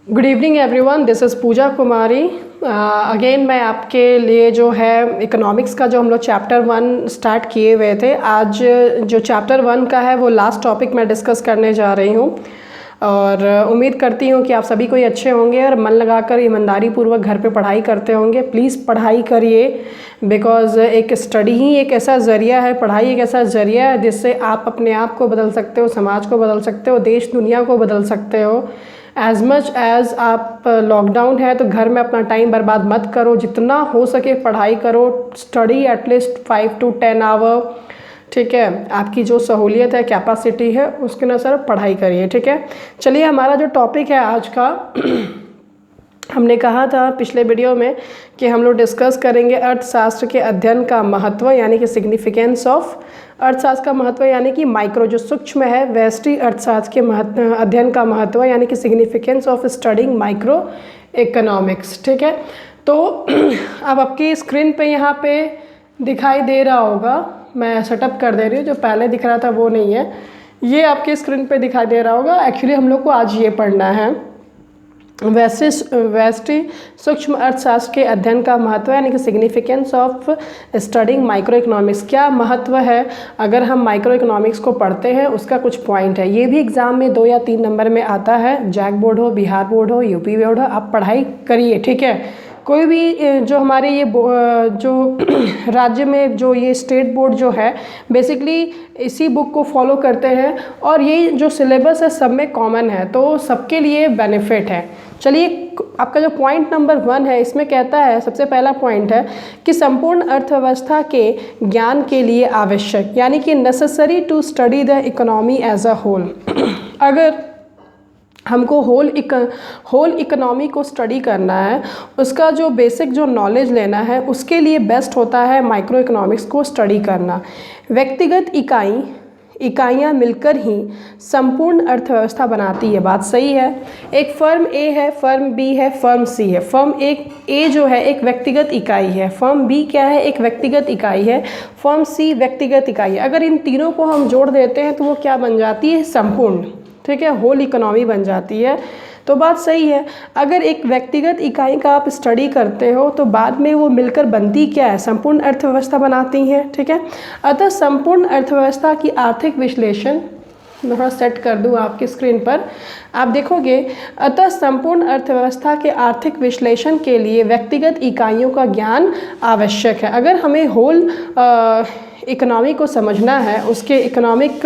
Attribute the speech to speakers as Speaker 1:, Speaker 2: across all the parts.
Speaker 1: Good evening everyone, this is Pooja Kumari. Again मैं आपके लिए जो है इकोनॉमिक्स का जो हम लोग चैप्टर 1 स्टार्ट किए हुए थे, आज जो चैप्टर 1 का है वो लास्ट टॉपिक मैं डिस्कस करने जा रही हूँ। और उम्मीद करती हूँ कि आप सभी कोई अच्छे होंगे और मन लगाकर ईमानदारी पूर्वक घर पे पढ़ाई करते होंगे। प्लीज़ पढ़ाई करिए, बिकॉज़ एक स्टडी ही एक ऐसा ज़रिया है, पढ़ाई एक ऐसा ज़रिया है जिससे आप अपने आप को बदल सकते हो, समाज को बदल सकते हो, देश दुनिया को बदल सकते हो। एज़ मच एज़ आप लॉकडाउन है तो घर में अपना टाइम बर्बाद मत करो, जितना हो सके पढ़ाई करो। स्टडी एटलीस्ट 5 to 10 आवर, ठीक है। आपकी जो सहूलियत है, कैपेसिटी है, उसके अनुसार पढ़ाई करिए, ठीक है। चलिए, हमारा जो टॉपिक है आज का हमने कहा था पिछले वीडियो में कि हम लोग डिस्कस करेंगे अर्थशास्त्र के अध्ययन का महत्व, यानी कि सिग्निफिकेंस ऑफ अर्थशास्त्र का महत्व, यानी कि माइक्रो जो सूक्ष्म है व्यष्टि अर्थशास्त्र के अध्ययन का महत्व, यानी कि significance of studying micro economics, ठीक है। तो अब आपकी स्क्रीन पे यहाँ पे दिखाई दे रहा होगा, मैं सेटअप कर दे रही हूँ, जो पहले दिख रहा था वो नहीं है, ये आपकी स्क्रीन पे दिखाई दे रहा होगा। एक्चुअली हम लोग को आज ये पढ़ना है व्यष्टि सूक्ष्म अर्थशास्त्र के अध्ययन का महत्व, यानी कि significance of studying micro economics. क्या महत्व है अगर हम माइक्रो इकोनॉमिक्स को पढ़ते हैं, उसका कुछ पॉइंट है। ये भी एग्ज़ाम में 2 या 3 नंबर में आता है, जैक बोर्ड हो, बिहार बोर्ड हो, यूपी बोर्ड हो, आप पढ़ाई करिए, ठीक है। कोई भी जो हमारे ये जो राज्य में जो ये स्टेट बोर्ड जो है बेसिकली इसी बुक को फॉलो करते हैं, और ये जो सिलेबस है सब में कॉमन है, तो सबके लिए बेनिफिट है। चलिए, आपका जो पॉइंट नंबर 1 है, इसमें कहता है, सबसे पहला पॉइंट है कि संपूर्ण अर्थव्यवस्था के ज्ञान के लिए आवश्यक, यानी कि necessary to study the economy as a whole. अगर हमको होल इकोनॉमी को स्टडी करना है, उसका जो बेसिक जो नॉलेज लेना है, उसके लिए बेस्ट होता है माइक्रो इकोनॉमिक्स को स्टडी करना। व्यक्तिगत इकाइयाँ मिलकर ही संपूर्ण अर्थव्यवस्था बनाती है, बात सही है। एक फर्म ए है, फर्म बी है, फर्म सी है। फर्म ए जो है एक व्यक्तिगत इकाई है, फर्म बी क्या है, एक व्यक्तिगत इकाई है, फर्म सी व्यक्तिगत इकाई है। अगर इन तीनों को हम जोड़ देते हैं तो वो क्या बन जाती है, संपूर्ण, ठीक है, होल इकोनॉमी बन जाती है। तो बात सही है। अगर एक व्यक्तिगत इकाई का आप स्टडी करते हो तो बाद में वो मिलकर बनती क्या है, संपूर्ण अर्थव्यवस्था बनाती हैं, ठीक है। अतः संपूर्ण अर्थव्यवस्था की आर्थिक विश्लेषण, मैं थोड़ा सेट कर दूँ आपकी स्क्रीन पर, आप देखोगे। अतः संपूर्ण अर्थव्यवस्था के आर्थिक विश्लेषण के लिए व्यक्तिगत इकाइयों का ज्ञान आवश्यक है। अगर हमें होल इकोनॉमी को समझना है, उसके इकोनॉमिक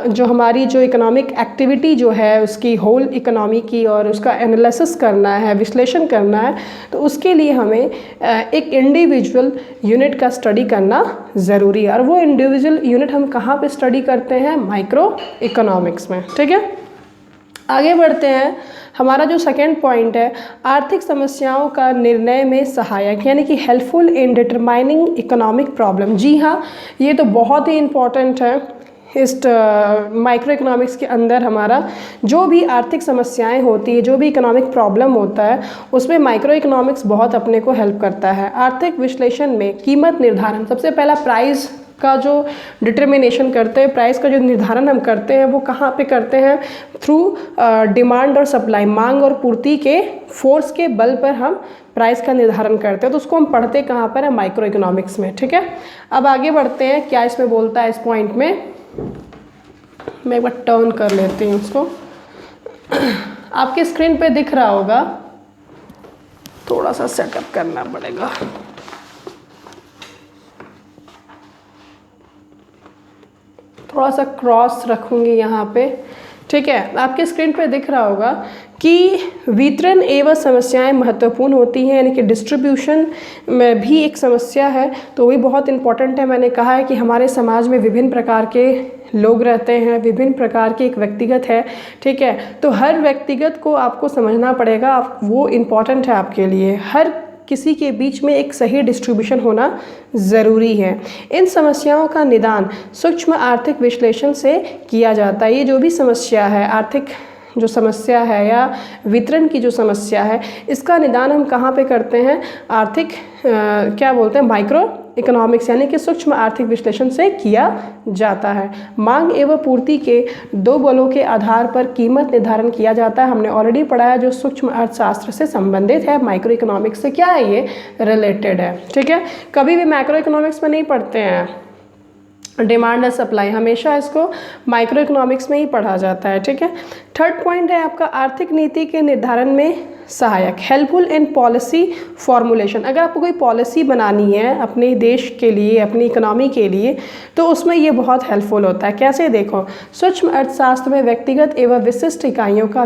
Speaker 1: जो हमारी जो इकोनॉमिक एक्टिविटी जो है उसकी होल इकोनॉमी की, और उसका एनालिसिस करना है, विश्लेषण करना है, तो उसके लिए हमें एक इंडिविजुअल यूनिट का स्टडी करना ज़रूरी है। और वो इंडिविजुअल यूनिट हम कहाँ पे स्टडी करते हैं, माइक्रो इकोनॉमिक्स में, ठीक है। आगे बढ़ते हैं। हमारा जो सेकेंड पॉइंट है, आर्थिक समस्याओं का निर्णय में सहायक, यानी कि helpful in determining economic problem. जी हाँ, ये तो बहुत ही इम्पॉर्टेंट है। इस माइक्रो इकोनॉमिक्स के अंदर हमारा जो भी आर्थिक समस्याएं होती है, जो भी इकोनॉमिक प्रॉब्लम होता है, उसमें माइक्रो इकोनॉमिक्स बहुत अपने को हेल्प करता है। आर्थिक विश्लेषण में कीमत निर्धारण, सबसे पहला प्राइस का जो डिटर्मिनेशन करते हैं, प्राइस का जो निर्धारण हम करते हैं, वो कहाँ पे करते हैं, थ्रू डिमांड और सप्लाई, मांग और पूर्ति के फोर्स के बल पर हम प्राइस का निर्धारण करते हैं। तो उसको हम पढ़ते कहाँ पर है, माइक्रो इकोनॉमिक्स में, ठीक है। अब आगे बढ़ते हैं, क्या इसमें बोलता है इस पॉइंट में, मैं एक बार टर्न कर लेती हूँ उसको। आपके स्क्रीन पे दिख रहा होगा, थोड़ा सा सेटअप करना पड़ेगा। थोड़ा सा क्रॉस रखूँगी यहाँ पे, ठीक है। आपके स्क्रीन पे दिख रहा होगा कि वितरण एवं समस्याएं महत्वपूर्ण होती हैं, यानी कि डिस्ट्रीब्यूशन में भी एक समस्या है, तो वही बहुत इंपॉर्टेंट है। मैंने कहा है कि हमारे समाज में विभिन्न प्रकार के लोग रहते हैं, विभिन्न प्रकार के एक व्यक्तिगत है, ठीक है। तो हर व्यक्तिगत को आपको समझना पड़ेगा, आप वो इम्पॉर्टेंट है आपके लिए। हर किसी के बीच में एक सही डिस्ट्रीब्यूशन होना ज़रूरी है। इन समस्याओं का निदान सूक्ष्म आर्थिक विश्लेषण से किया जाता है। ये जो भी समस्या है, आर्थिक जो समस्या है या वितरण की जो समस्या है, इसका निदान हम कहाँ पे करते हैं? आर्थिक क्या बोलते हैं, माइक्रो इकोनॉमिक्स यानी कि सूक्ष्म आर्थिक विश्लेषण से किया जाता है। मांग एवं पूर्ति के दो बलों के आधार पर कीमत निर्धारण किया जाता है। हमने ऑलरेडी पढ़ा है, जो सूक्ष्म अर्थशास्त्र से संबंधित है, माइक्रो इकोनॉमिक्स से क्या है, ये रिलेटेड है। ठीक है, कभी भी मैक्रो इकोनॉमिक्स में नहीं पढ़ते हैं, डिमांड एंड सप्लाई, हमेशा इसको माइक्रो इकोनॉमिक्स में ही पढ़ा जाता है। ठीक है, थर्ड पॉइंट है आपका आर्थिक नीति के निर्धारण में सहायक, हेल्पफुल इन पॉलिसी फॉर्मुलेशन। अगर आपको कोई पॉलिसी बनानी है अपने देश के लिए, अपनी इकोनॉमी के लिए, तो उसमें ये बहुत हेल्पफुल होता है। कैसे? देखो, सूक्ष्म अर्थशास्त्र में व्यक्तिगत एवं विशिष्ट इकाइयों का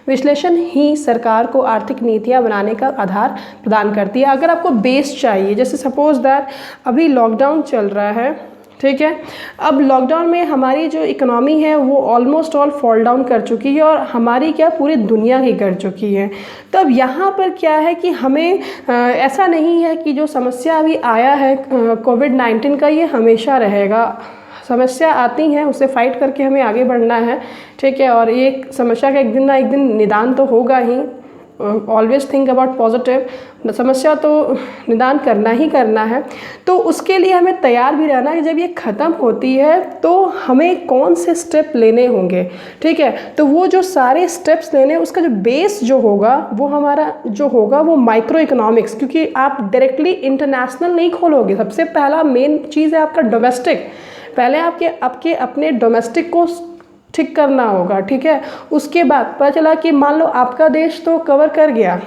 Speaker 1: विश्लेषण ही सरकार को आर्थिक नीतियाँ बनाने का आधार प्रदान करती है। अगर आपको बेस चाहिए, जैसे सपोज दैट अभी लॉकडाउन चल रहा है, ठीक है, अब लॉकडाउन में हमारी जो इकोनॉमी है वो ऑलमोस्ट ऑल फॉल डाउन कर चुकी है, और हमारी क्या पूरी दुनिया की कर चुकी है। तब यहाँ पर क्या है कि हमें ऐसा नहीं है कि जो समस्या अभी आया है कोविड-19 का, ये हमेशा रहेगा। समस्या आती हैं, उससे फाइट करके हमें आगे बढ़ना है। ठीक है, और ये समस्या का एक दिन ना एक दिन निदान तो होगा ही। ऑलवेज थिंक अबाउट पॉजिटिव, समस्या तो निदान करना ही करना है। तो उसके लिए हमें तैयार भी रहना है कि जब ये ख़त्म होती है तो हमें कौन से स्टेप लेने होंगे। ठीक है, तो वो जो सारे स्टेप्स लेने, उसका जो बेस जो होगा वो हमारा जो होगा वो माइक्रो इकोनॉमिक्स, क्योंकि आप डायरेक्टली इंटरनेशनल नहीं खोलोगे। सबसे पहला मेन चीज़ है आपका डोमेस्टिक, पहले आपके अपने डोमेस्टिक को ठीक करना होगा। ठीक है, उसके बाद पता चला कि मान लो आपका देश तो कवर कर गया,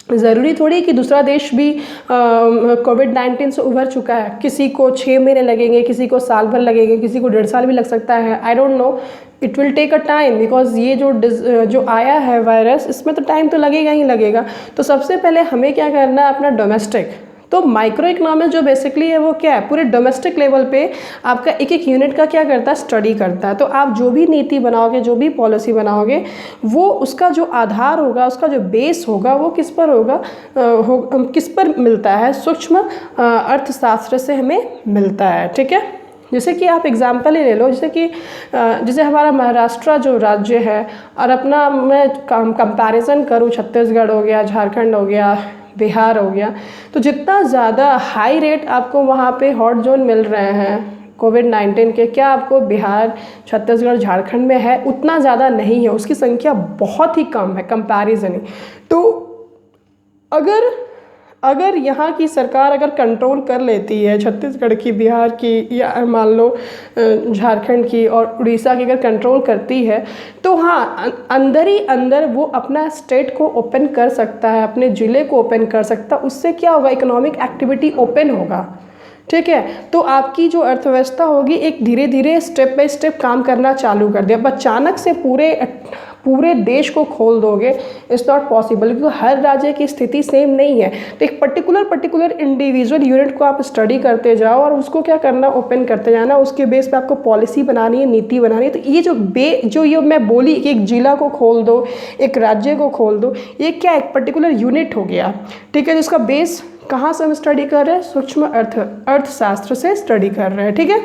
Speaker 1: ज़रूरी थोड़ी कि दूसरा देश भी कोविड-19 से उभर चुका है। किसी को 6 महीने लगेंगे, किसी को साल भर लगेंगे, किसी को 1.5 साल भी लग सकता है। I don't know, it will take a time, because ये जो आया है वायरस, इसमें तो टाइम तो लगेगा ही लगेगा। तो सबसे पहले हमें क्या करना है, अपना डोमेस्टिक। तो माइक्रो इकोनॉमिक्स जो बेसिकली है वो क्या है, पूरे डोमेस्टिक लेवल पे आपका एक एक यूनिट का क्या करता है, स्टडी करता है। तो आप जो भी नीति बनाओगे, जो भी पॉलिसी बनाओगे, वो उसका जो आधार होगा, उसका जो बेस होगा, वो किस पर होगा, किस पर मिलता है, सूक्ष्म अर्थशास्त्र से हमें मिलता है। ठीक है, जैसे कि आप एग्जाम्पल ही ले लो, जैसे हमारा महाराष्ट्र जो राज्य है, और अपना मैं कंपैरिजन करूँ, छत्तीसगढ़ हो गया, झारखंड हो गया, बिहार हो गया, तो जितना ज़्यादा हाई रेट आपको वहाँ पे हॉट जोन मिल रहे हैं कोविड-19 के, क्या आपको बिहार, छत्तीसगढ़, झारखंड में है? उतना ज़्यादा नहीं है, उसकी संख्या बहुत ही कम है कंपैरिजन ही। तो अगर यहाँ की सरकार अगर कंट्रोल कर लेती है छत्तीसगढ़ की, बिहार की, या मान लो झारखंड की और उड़ीसा की अगर कंट्रोल करती है, तो हाँ, अंदर ही अंदर वो अपना स्टेट को ओपन कर सकता है, अपने ज़िले को ओपन कर सकता है। उससे क्या होगा, इकोनॉमिक एक्टिविटी ओपन होगा। ठीक है, तो आपकी जो अर्थव्यवस्था होगी एक धीरे धीरे स्टेप बाय स्टेप काम करना चालू कर दिया। अब अचानक से पूरे देश को खोल दोगे, इट्स नॉट पॉसिबल, क्योंकि हर राज्य की स्थिति सेम नहीं है। तो एक पर्टिकुलर इंडिविजुअल यूनिट को आप स्टडी करते जाओ और उसको क्या करना, ओपन करते जाना। उसके बेस पे आपको पॉलिसी बनानी है, नीति बनानी है। तो ये जो ये मैं बोली कि एक जिला को खोल दो, एक राज्य को खोल दो, ये क्या एक पर्टिकुलर यूनिट हो गया। ठीक है, जिसका बेस कहाँ से हम स्टडी कर रहे हैं, सूक्ष्म अर्थशास्त्र से स्टडी कर रहे हैं। ठीक है,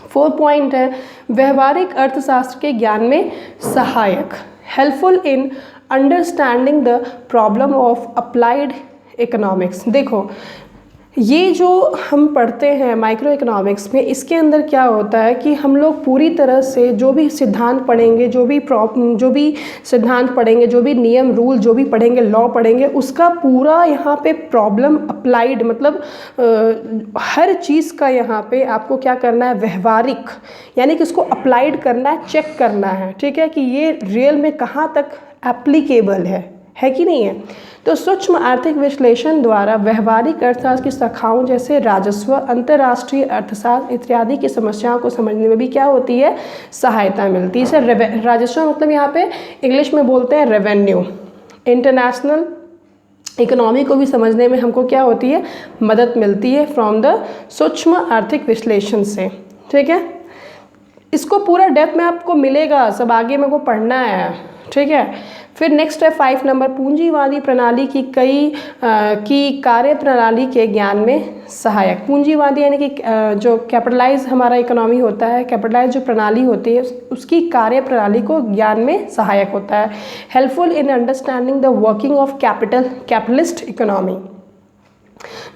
Speaker 1: 4 पॉइंट है व्यवहारिक अर्थशास्त्र के ज्ञान में सहायक, helpful in understanding the problem of applied economics. देखो, ये जो हम पढ़ते हैं माइक्रो इकोनॉमिक्स में, इसके अंदर क्या होता है कि हम लोग पूरी तरह से जो भी सिद्धांत पढ़ेंगे, जो भी सिद्धांत पढ़ेंगे, जो भी नियम रूल जो भी पढ़ेंगे, लॉ पढ़ेंगे, उसका पूरा यहाँ पे प्रॉब्लम अप्लाइड, मतलब हर चीज़ का यहाँ पे आपको क्या करना है, व्यवहारिक, यानी कि उसको अप्लाइड करना है, चेक करना है। ठीक है, कि ये रियल में कहाँ तक एप्लीकेबल है कि नहीं है। तो सूक्ष्म आर्थिक विश्लेषण द्वारा व्यवहारिक अर्थशास्त्र की शाखाओं जैसे राजस्व, अंतर्राष्ट्रीय अर्थशास्त्र इत्यादि की समस्याओं को समझने में भी क्या होती है, सहायता मिलती है। इसे राजस्व मतलब यहाँ पे इंग्लिश में बोलते हैं रेवेन्यू। इंटरनेशनल इकोनॉमी को भी समझने में हमको क्या होती है, मदद मिलती है फ्रॉम द सूक्ष्म आर्थिक विश्लेषण से। ठीक है, इसको पूरा डेप्थ में आपको मिलेगा, सब आगे मेरे को पढ़ना है। ठीक है। फिर नेक्स्ट है 5 नंबर, पूंजीवादी प्रणाली की कार्य प्रणाली के ज्ञान में सहायक। पूंजीवादी यानी कि जो कैपिटलाइज हमारा इकोनॉमी होता है, कैपिटलाइज जो प्रणाली होती है उसकी कार्य प्रणाली को ज्ञान में सहायक होता है। Helpful in understanding the working of capitalist economy.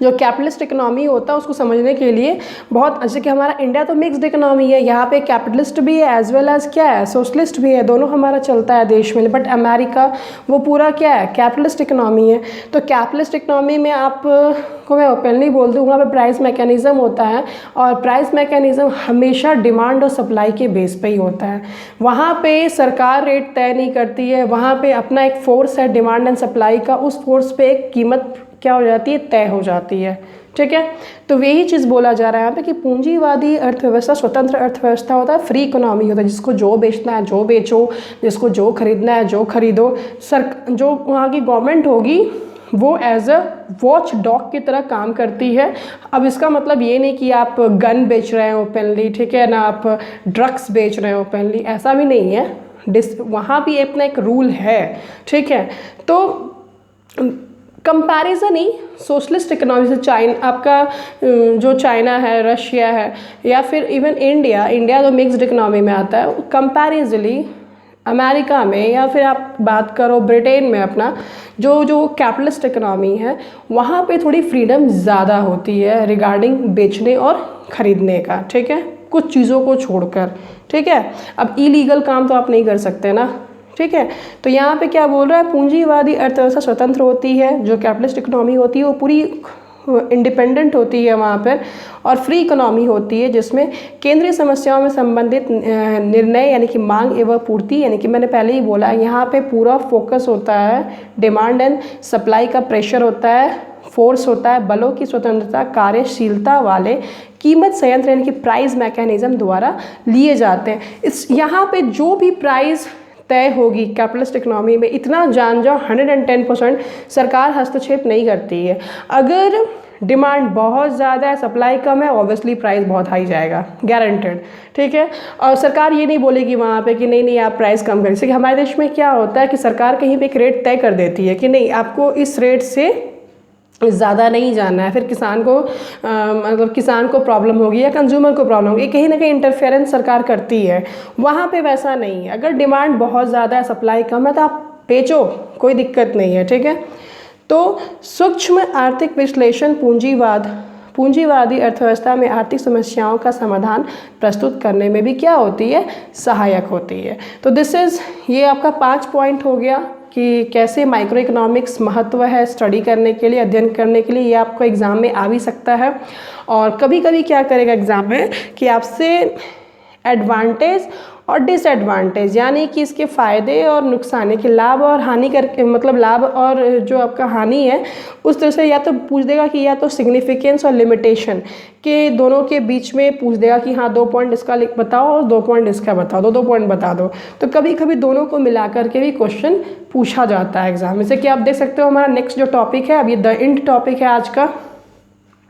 Speaker 1: जो कैपिटलिस्ट इकोनॉमी होता है उसको समझने के लिए बहुत, जैसे कि हमारा इंडिया तो मिक्स्ड इकोनॉमी है, यहाँ पे कैपिटलिस्ट भी है एज वेल एज क्या है, सोशलिस्ट भी है, दोनों हमारा चलता है देश में। बट अमेरिका वो पूरा क्या है, कैपिटलिस्ट इकोनॉमी है। तो कैपिटलिस्ट इकोनॉमी में आपको मैं ओपनली बोल दूँ, वहाँ पे प्राइस मैकेनिज़्म होता है और प्राइस मैकेनिज़्म हमेशा डिमांड और सप्लाई के बेस पे ही होता है। वहाँ पे सरकार रेट तय नहीं करती है, वहाँ पे अपना एक फोर्स है डिमांड एंड सप्लाई का, उस फोर्स पे एक कीमत क्या हो जाती है, तय हो जाती है। ठीक है, तो यही चीज़ बोला जा रहा है यहाँ पे कि पूंजीवादी अर्थव्यवस्था स्वतंत्र अर्थव्यवस्था होता है, फ्री इकोनॉमी होता है, जिसको जो बेचना है जो बेचो, जिसको जो खरीदना है जो खरीदो। जो वहाँ की गवर्नमेंट होगी वो एज अ वॉच डॉग की तरह काम करती है। अब इसका मतलब ये नहीं कि आप गन बेच रहे हैं ओपनली, ठीक है ना, आप ड्रग्स बेच रहे हैं ओपनली, ऐसा भी नहीं है। वहाँ भी अपना एक रूल है, ठीक है। तो कंपैरिजन ही सोशलिस्ट इकोनॉमी से आपका जो चाइना है, रशिया है, या फिर इवन इंडिया तो मिक्स्ड इकोनॉमी में आता है, कंपैरिजनली अमेरिका में या फिर आप बात करो ब्रिटेन में, अपना जो कैपिटलिस्ट इकोनॉमी है वहाँ पे थोड़ी फ्रीडम ज़्यादा होती है रिगार्डिंग बेचने और ख़रीदने का, ठीक है, कुछ चीज़ों को छोड़कर, ठीक है। अब इलीगल काम तो आप नहीं कर सकते ना, ठीक है। तो यहाँ पे क्या बोल रहा है, पूंजीवादी अर्थव्यवस्था स्वतंत्र होती है, जो कैपिटलिस्ट इकोनॉमी होती है वो पूरी इंडिपेंडेंट होती है वहाँ पर, और फ्री इकोनॉमी होती है जिसमें केंद्रीय समस्याओं में संबंधित निर्णय यानी कि मांग एवं पूर्ति, यानी कि मैंने पहले ही बोला यहाँ पे पूरा फोकस होता है, डिमांड एंड सप्लाई का प्रेशर होता है, फोर्स होता है, बलों की स्वतंत्रता, कार्यशीलता वाले कीमत संयंत्र यानी कि प्राइस मैकेनिज्म द्वारा लिए जाते हैं। इस यहाँ पे जो भी प्राइस तय होगी कैपिटलिस्ट इकोनॉमी में, इतना जान जाओ 110% सरकार हस्तक्षेप नहीं करती है। अगर डिमांड बहुत ज़्यादा है, सप्लाई कम है, ऑब्वियसली प्राइस बहुत हाई जाएगा, गारंटेड, ठीक है। और सरकार ये नहीं बोलेगी वहाँ पे कि नहीं आप प्राइस कम करें। जैसे कि हमारे देश में क्या होता है कि सरकार कहीं पे एक रेट तय कर देती है कि नहीं आपको इस रेट से ज़्यादा नहीं जाना है, फिर किसान को मतलब किसान को प्रॉब्लम होगी या कंज्यूमर को प्रॉब्लम होगी, कहीं ना कहीं इंटरफेरेंस सरकार करती है। वहाँ पे वैसा नहीं है, अगर डिमांड बहुत ज़्यादा है, सप्लाई कम है तो आप बेचो, कोई दिक्कत नहीं है, ठीक है। तो सूक्ष्म आर्थिक विश्लेषण पूंजीवादी अर्थव्यवस्था में आर्थिक समस्याओं का समाधान प्रस्तुत करने में भी क्या होती है, सहायक होती है। तो ये आपका 5 पॉइंट हो गया कि कैसे माइक्रो इकोनॉमिक्स महत्व है स्टडी करने के लिए, अध्ययन करने के लिए। ये आपको एग्ज़ाम में आ भी सकता है, और कभी कभी क्या करेगा एग्ज़ाम में कि आपसे एडवांटेज और डिसएडवांटेज यानी कि इसके फ़ायदे और नुकसान, कि लाभ और हानि करके, मतलब लाभ और जो आपका हानि है उस तरह से या तो पूछ देगा कि या तो सिग्निफिकेंस और लिमिटेशन के दोनों के बीच में पूछ देगा कि हाँ 2 पॉइंट इसका बताओ और 2 पॉइंट इसका बताओ, 2 पॉइंट बता दो। तो कभी कभी दोनों को मिला करके भी क्वेश्चन पूछा जाता है एग्जाम में। जैसे कि आप देख सकते हो हमारा नेक्स्ट जो टॉपिक है, अब ये द एंड टॉपिक है आज का,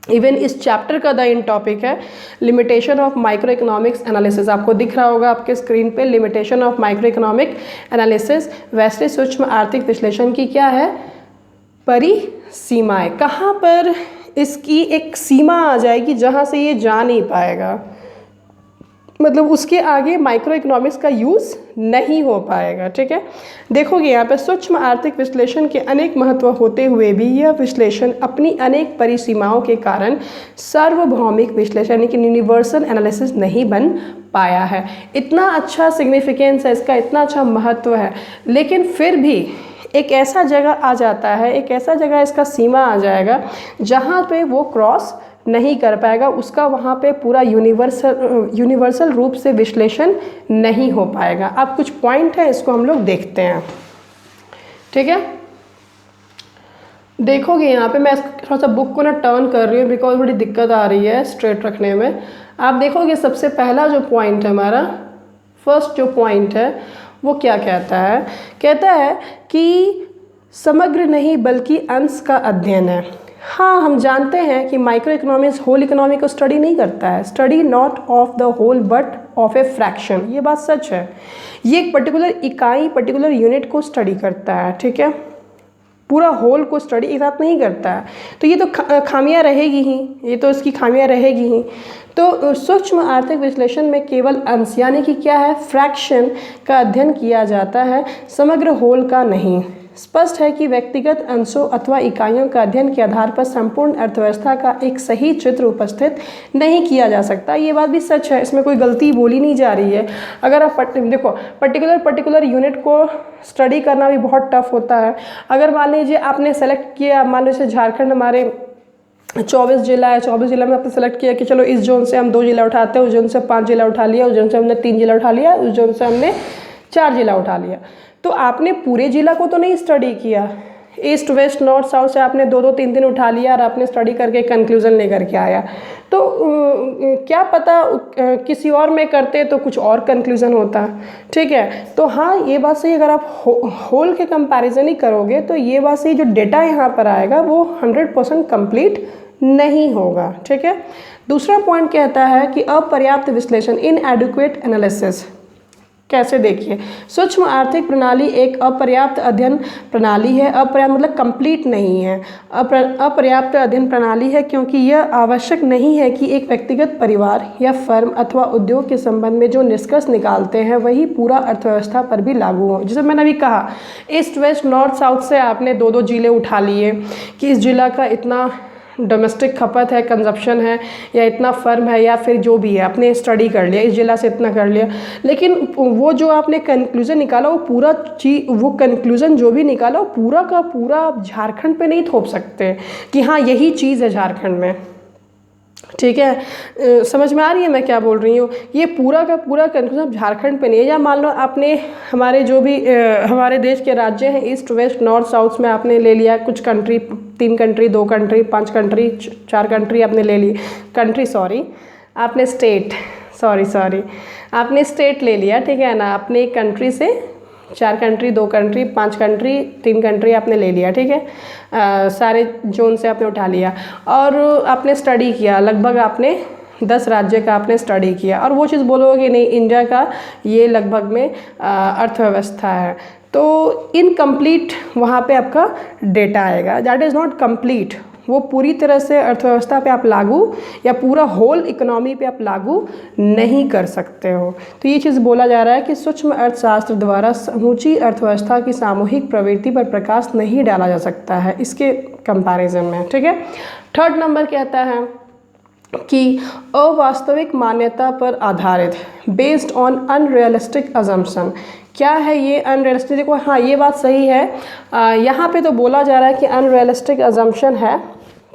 Speaker 1: इवन इस चैप्टर का द एंड टॉपिक है limitation of micro economics analysis. आपको दिख रहा होगा आपके स्क्रीन पे limitation of micro economic analysis. वैसे सूक्ष्म आर्थिक विश्लेषण की क्या है, परिसीमाएं, कहाँ पर इसकी एक सीमा आ जाएगी जहाँ से ये जा नहीं पाएगा, मतलब उसके आगे माइक्रो इकोनॉमिक्स का यूज़ नहीं हो पाएगा, ठीक है। देखोगे यहाँ पे सूक्ष्म आर्थिक विश्लेषण के अनेक महत्व होते हुए भी यह विश्लेषण अपनी अनेक परिसीमाओं के कारण सार्वभौमिक विश्लेषण यानी कि यूनिवर्सल एनालिसिस नहीं बन पाया है। इतना अच्छा सिग्निफिकेंस है इसका, इतना अच्छा महत्व है, लेकिन फिर भी एक ऐसा जगह आ जाता है, एक ऐसा जगह इसका सीमा आ जाएगा जहाँ पे वो क्रॉस नहीं कर पाएगा, उसका वहाँ पे पूरा यूनिवर्सल रूप से विश्लेषण नहीं हो पाएगा। अब कुछ पॉइंट है, इसको हम लोग देखते हैं, ठीक है। देखोगे यहाँ पे मैं थोड़ा सा बुक को ना टर्न कर रही हूँ बिकॉज बड़ी दिक्कत आ रही है स्ट्रेट रखने में। आप देखोगे सबसे पहला जो पॉइंट है हमारा, फर्स्ट जो पॉइंट है वो क्या कहता है, कहता है कि समग्र नहीं बल्कि अंश का अध्ययन है। हाँ, हम जानते हैं कि माइक्रो इकोनॉमिक्स होल इकोनॉमी को स्टडी नहीं करता है, study not of the whole but of a fraction. ये बात सच है। ये एक पर्टिकुलर इकाई, पर्टिकुलर यूनिट को स्टडी करता है, ठीक है, पूरा होल को स्टडी एक साथ नहीं करता है। तो ये तो खामियां रहेगी ही, ये तो इसकी खामियां रहेगी ही। तो सूक्ष्म आर्थिक विश्लेषण में केवल अंश यानी कि क्या है, फ्रैक्शन का अध्ययन किया जाता है, समग्र होल का नहीं। स्पष्ट है कि व्यक्तिगत अंशों अथवा इकाइयों का अध्ययन के आधार पर संपूर्ण अर्थव्यवस्था का एक सही चित्र उपस्थित नहीं किया जा सकता। ये बात भी सच है, इसमें कोई गलती बोली नहीं जा रही है। अगर आप देखो पर्टिकुलर यूनिट को स्टडी करना भी बहुत टफ होता है। अगर मान लीजिए आपने सेलेक्ट किया, मान लीजिए झारखंड हमारे 24 जिला है, 24 जिला में आपने सेलेक्ट किया कि चलो इस जोन से हम 2 जिला उठाते हैं, उस जोन से 5 जिला उठा लिया, उस जोन से हमने 3 जिला उठा लिया, उस जोन से हमने 4 जिला उठा लिया। तो आपने पूरे जिला को तो नहीं स्टडी किया, ईस्ट वेस्ट नॉर्थ साउथ से आपने 2-2 3-3 उठा लिया और आपने स्टडी करके कंक्लूजन लेकर के आया। तो क्या पता किसी और में करते तो कुछ और कंक्लूजन होता, ठीक है। तो हाँ, ये बात सही, अगर आप होल के कंपैरिजन ही करोगे तो ये बात सही, जो डेटा यहाँ पर आएगा वो 100% कंप्लीट नहीं होगा, ठीक है। दूसरा पॉइंट कहता है कि अपर्याप्त विश्लेषण, इनएडिक्वेट एनालिसिस। कैसे, देखिए, सूक्ष्म आर्थिक प्रणाली एक अपर्याप्त अध्ययन प्रणाली है। अपर्याप्त मतलब कंप्लीट नहीं है, अपर्याप्त अध्ययन प्रणाली है क्योंकि यह आवश्यक नहीं है कि एक व्यक्तिगत परिवार या फर्म अथवा उद्योग के संबंध में जो निष्कर्ष निकालते हैं वही पूरा अर्थव्यवस्था पर भी लागू हो। जैसे मैंने अभी कहा, ईस्ट वेस्ट नॉर्थ साउथ से आपने 2-2 जिले उठा लिए कि इस जिला का इतना डोमेस्टिक खपत है, कंजप्शन है, या इतना फर्म है, या फिर जो भी है आपने स्टडी कर लिया, इस जिला से इतना कर लिया। लेकिन वो जो आपने कंक्लूजन निकाला, वो कंक्लूजन जो भी निकाला वो पूरा का पूरा झारखंड पे नहीं थोप सकते कि हाँ यही चीज़ है झारखंड में, ठीक है। समझ में आ रही है मैं क्या बोल रही हूँ। ये पूरा का पूरा कंक्लूजन झारखंड पे नहीं है। या मान लो आपने हमारे जो भी हमारे देश के राज्य हैं, ईस्ट वेस्ट नॉर्थ साउथ में आपने ले लिया कुछ country, 3 country, 2 country, 5 country, 4 country आपने ले ली, आपने स्टेट आपने स्टेट ले लिया, ठीक है ना। अपने एक कंट्री से 4 कंट्री, 2 कंट्री, 5 कंट्री, 3 कंट्री आपने ले लिया, ठीक है। सारे जोन से आपने उठा लिया और आपने स्टडी किया, लगभग आपने 10 राज्य का आपने स्टडी किया, और वो चीज़ बोलोगे कि नहीं इंडिया का ये लगभग में अर्थव्यवस्था है, तो इनकम्प्लीट वहाँ पे आपका डेटा आएगा। That is not complete. वो पूरी तरह से अर्थव्यवस्था पे आप लागू या पूरा होल इकोनॉमी पे आप लागू नहीं कर सकते हो। तो ये चीज़ बोला जा रहा है कि सूक्ष्म अर्थशास्त्र द्वारा समूची अर्थव्यवस्था की सामूहिक प्रवृत्ति पर प्रकाश नहीं डाला जा सकता है इसके कंपैरिजन में, ठीक है। 3rd नंबर कहता है कि अवास्तविक मान्यता पर आधारित, बेस्ड ऑन अनरियलिस्टिक अजम्पशन। क्या है ये अनरियलिस्टिक? देखो हाँ, ये बात सही है। यहाँ पे तो बोला जा रहा है कि अनरियलिस्टिक अजम्पशन है।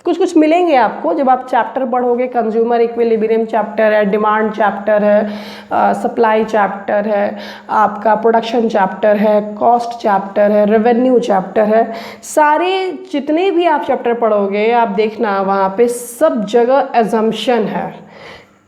Speaker 1: कुछ मिलेंगे आपको जब आप चैप्टर पढ़ोगे। कंज्यूमर इक्विलिब्रियम चैप्टर है, डिमांड चैप्टर है, सप्लाई चैप्टर है, आपका प्रोडक्शन चैप्टर है, कॉस्ट चैप्टर है, रेवेन्यू चैप्टर है। सारे जितने भी आप चैप्टर पढ़ोगे आप देखना वहाँ पे सब जगह अजम्पशन है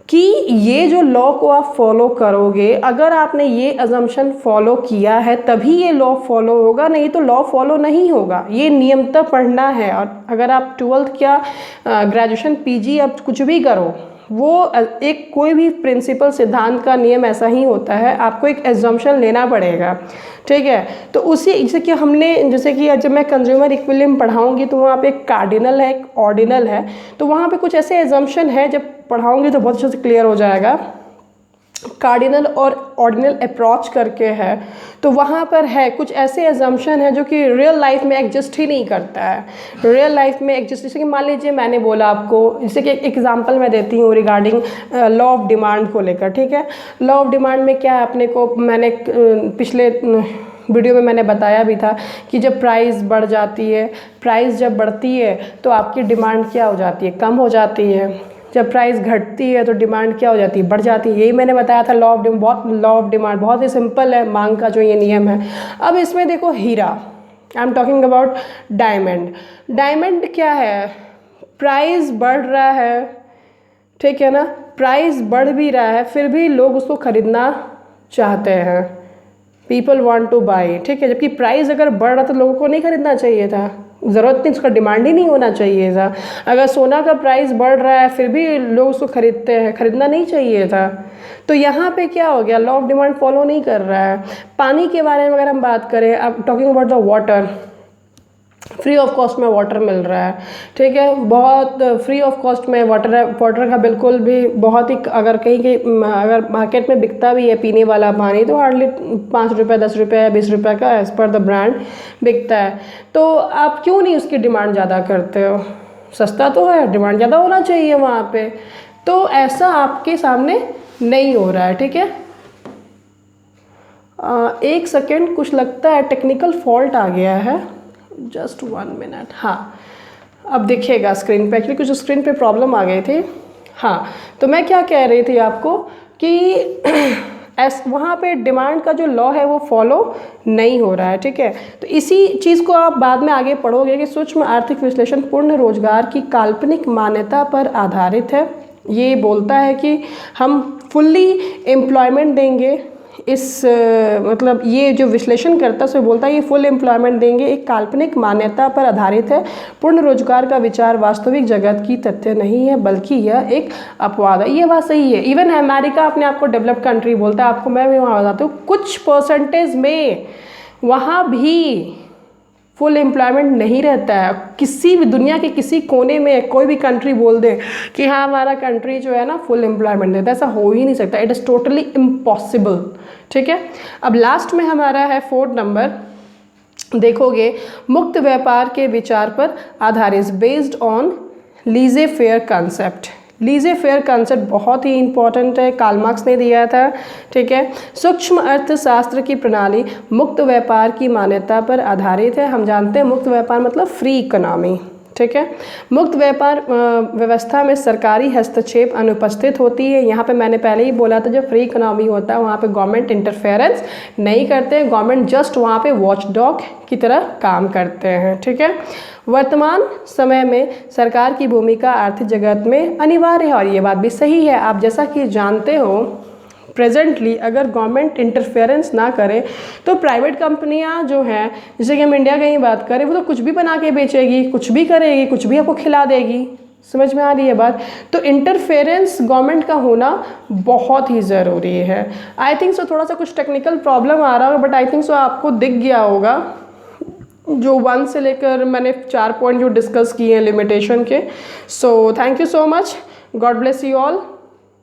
Speaker 1: कि ये जो लॉ को आप फॉलो करोगे, अगर आपने ये अजम्पशन फॉलो किया है तभी ये लॉ फॉलो होगा, नहीं तो लॉ फॉलो नहीं होगा। ये नियमतः पढ़ना है। और अगर आप 12th क्या ग्रेजुएशन पीजी आप कुछ भी करो, वो एक कोई भी प्रिंसिपल सिद्धांत का नियम ऐसा ही होता है, आपको एक एजम्पशन लेना पड़ेगा, ठीक है। तो उसी जैसे कि जब मैं कंज्यूमर इक्विलिब्रियम पढ़ाऊंगी तो वहाँ पे एक कार्डिनल है, एक ऑर्डिनल है, तो वहाँ पे कुछ ऐसे एजम्पशन है, जब पढ़ाऊंगी तो बहुत अच्छे से क्लियर हो जाएगा। कार्डिनल और ऑर्डिनल अप्रोच करके है, तो वहाँ पर है कुछ ऐसे एजम्पशन है जो कि रियल लाइफ में एग्जिस्ट ही नहीं करता है। रियल लाइफ में एग्जिस्ट, जैसे कि मान लीजिए मैंने बोला आपको, जैसे कि एक एग्जांपल मैं देती हूँ रिगार्डिंग लॉ ऑफ डिमांड को लेकर, ठीक है। लॉ ऑफ डिमांड में क्या है, अपने को मैंने पिछले वीडियो में मैंने बताया भी था कि जब प्राइस बढ़ जाती है, प्राइस जब बढ़ती है तो आपकी डिमांड क्या हो जाती है, कम हो जाती है। जब प्राइस घटती है तो डिमांड क्या हो जाती है, बढ़ जाती है। यही मैंने बताया था लॉ ऑफ डिमांड बहुत ही सिंपल है, मांग का जो ये नियम है। अब इसमें देखो हीरा, I am talking about diamond. Diamond क्या है, प्राइस बढ़ रहा है, ठीक है ना, प्राइस बढ़ भी रहा है फिर भी लोग उसको खरीदना चाहते हैं, पीपल वांट टू बाई, ठीक है। जबकि प्राइस अगर बढ़ रहा तो लोगों को नहीं खरीदना चाहिए था, ज़रूरत नहीं, उसका डिमांड ही नहीं होना चाहिए था। अगर सोना का प्राइस बढ़ रहा है फिर भी लोग उसको खरीदते हैं, खरीदना नहीं चाहिए था। तो यहाँ पे क्या हो गया, लॉ ऑफ डिमांड फॉलो नहीं कर रहा है। पानी के बारे में अगर हम बात करें, अब talking about the water, free of cost में वाटर मिल रहा है, ठीक है, बहुत फ्री ऑफ कॉस्ट में वाटर है। वाटर का बिल्कुल भी बहुत ही, अगर कहीं कहीं अगर मार्केट में बिकता भी है पीने वाला पानी तो हार्डली 5 रुपये 10 रुपये 20 रुपये का एज़ पर द ब्रांड बिकता है। तो आप क्यों नहीं उसकी डिमांड ज़्यादा करते हो? सस्ता तो है, डिमांड ज़्यादा होना चाहिए वहाँ पे। तो ऐसा आपके सामने नहीं हो रहा है, ठीक है। एक सेकेंड, कुछ लगता है टेक्निकल फॉल्ट आ गया है, जस्ट 1 मिनट। हाँ, अब दिखेगा स्क्रीन पे, एक्चुअली कुछ स्क्रीन पे प्रॉब्लम आ गई थी। हाँ, तो मैं क्या कह रही थी आपको कि वहाँ पे डिमांड का जो लॉ है वो फॉलो नहीं हो रहा है, ठीक है। तो इसी चीज़ को आप बाद में आगे पढ़ोगे कि सूक्ष्म आर्थिक विश्लेषण पूर्ण रोजगार की काल्पनिक मान्यता पर आधारित है। ये बोलता है कि हम फुल्ली एम्प्लॉयमेंट देंगे, इस मतलब ये जो विश्लेषण करता है उसमें बोलता है ये फुल एम्प्लॉयमेंट देंगे, एक काल्पनिक मान्यता पर आधारित है। पूर्ण रोजगार का विचार वास्तविक जगत की तथ्य नहीं है बल्कि यह एक अपवाद है। ये बात सही है। इवन अमेरिका अपने आप को डेवलप्ड कंट्री बोलता है, आपको मैं भी वहाँ बताती हूँ, कुछ परसेंटेज में वहाँ भी फुल एम्प्लॉयमेंट नहीं रहता है। किसी भी दुनिया के किसी कोने में कोई भी कंट्री बोल दे कि हाँ हमारा कंट्री जो है ना फुल एम्प्लॉयमेंट देता है, ऐसा हो ही नहीं सकता। इट इज़ टोटली इम्पॉसिबल, ठीक है। अब लास्ट में हमारा है 4 नंबर, देखोगे मुक्त व्यापार के विचार पर आधारित, बेस्ड ऑन लीजे फेयर कंसेप्ट। लीजे फेयर कंसेप्ट बहुत ही इंपॉर्टेंट है, कार्ल मार्क्स ने दिया था, ठीक है। सूक्ष्म अर्थशास्त्र की प्रणाली मुक्त व्यापार की मान्यता पर आधारित है। हम जानते हैं मुक्त व्यापार मतलब फ्री इकोनॉमी, ठीक है। मुक्त व्यापार व्यवस्था में सरकारी हस्तक्षेप अनुपस्थित होती है। यहाँ पे मैंने पहले ही बोला था, जब फ्री इकोनॉमी होता है वहाँ पे गवर्नमेंट इंटरफेरेंस नहीं करते, गवर्नमेंट जस्ट वहाँ पे वॉचडॉग की तरह काम करते हैं, ठीक है। वर्तमान समय में सरकार की भूमिका आर्थिक जगत में अनिवार्य है, और ये बात भी सही है। आप जैसा कि जानते हो प्रेजेंटली अगर गवर्नमेंट इंटरफेरेंस ना करे तो प्राइवेट कंपनियां जो हैं, जैसे कि हम इंडिया की ही बात करें, वो तो कुछ भी बना के बेचेगी, कुछ भी करेगी, कुछ भी आपको खिला देगी। समझ में आ रही है बात? तो इंटरफेरेंस गवर्नमेंट का होना बहुत ही ज़रूरी है। आई थिंक सो थोड़ा सा कुछ टेक्निकल प्रॉब्लम आ रहा होगा, बट आई थिंक सो आपको दिख गया होगा जो 1 से लेकर मैंने 4 पॉइंट जो डिस्कस किए हैं लिमिटेशन के। So thank you so much, God bless you all.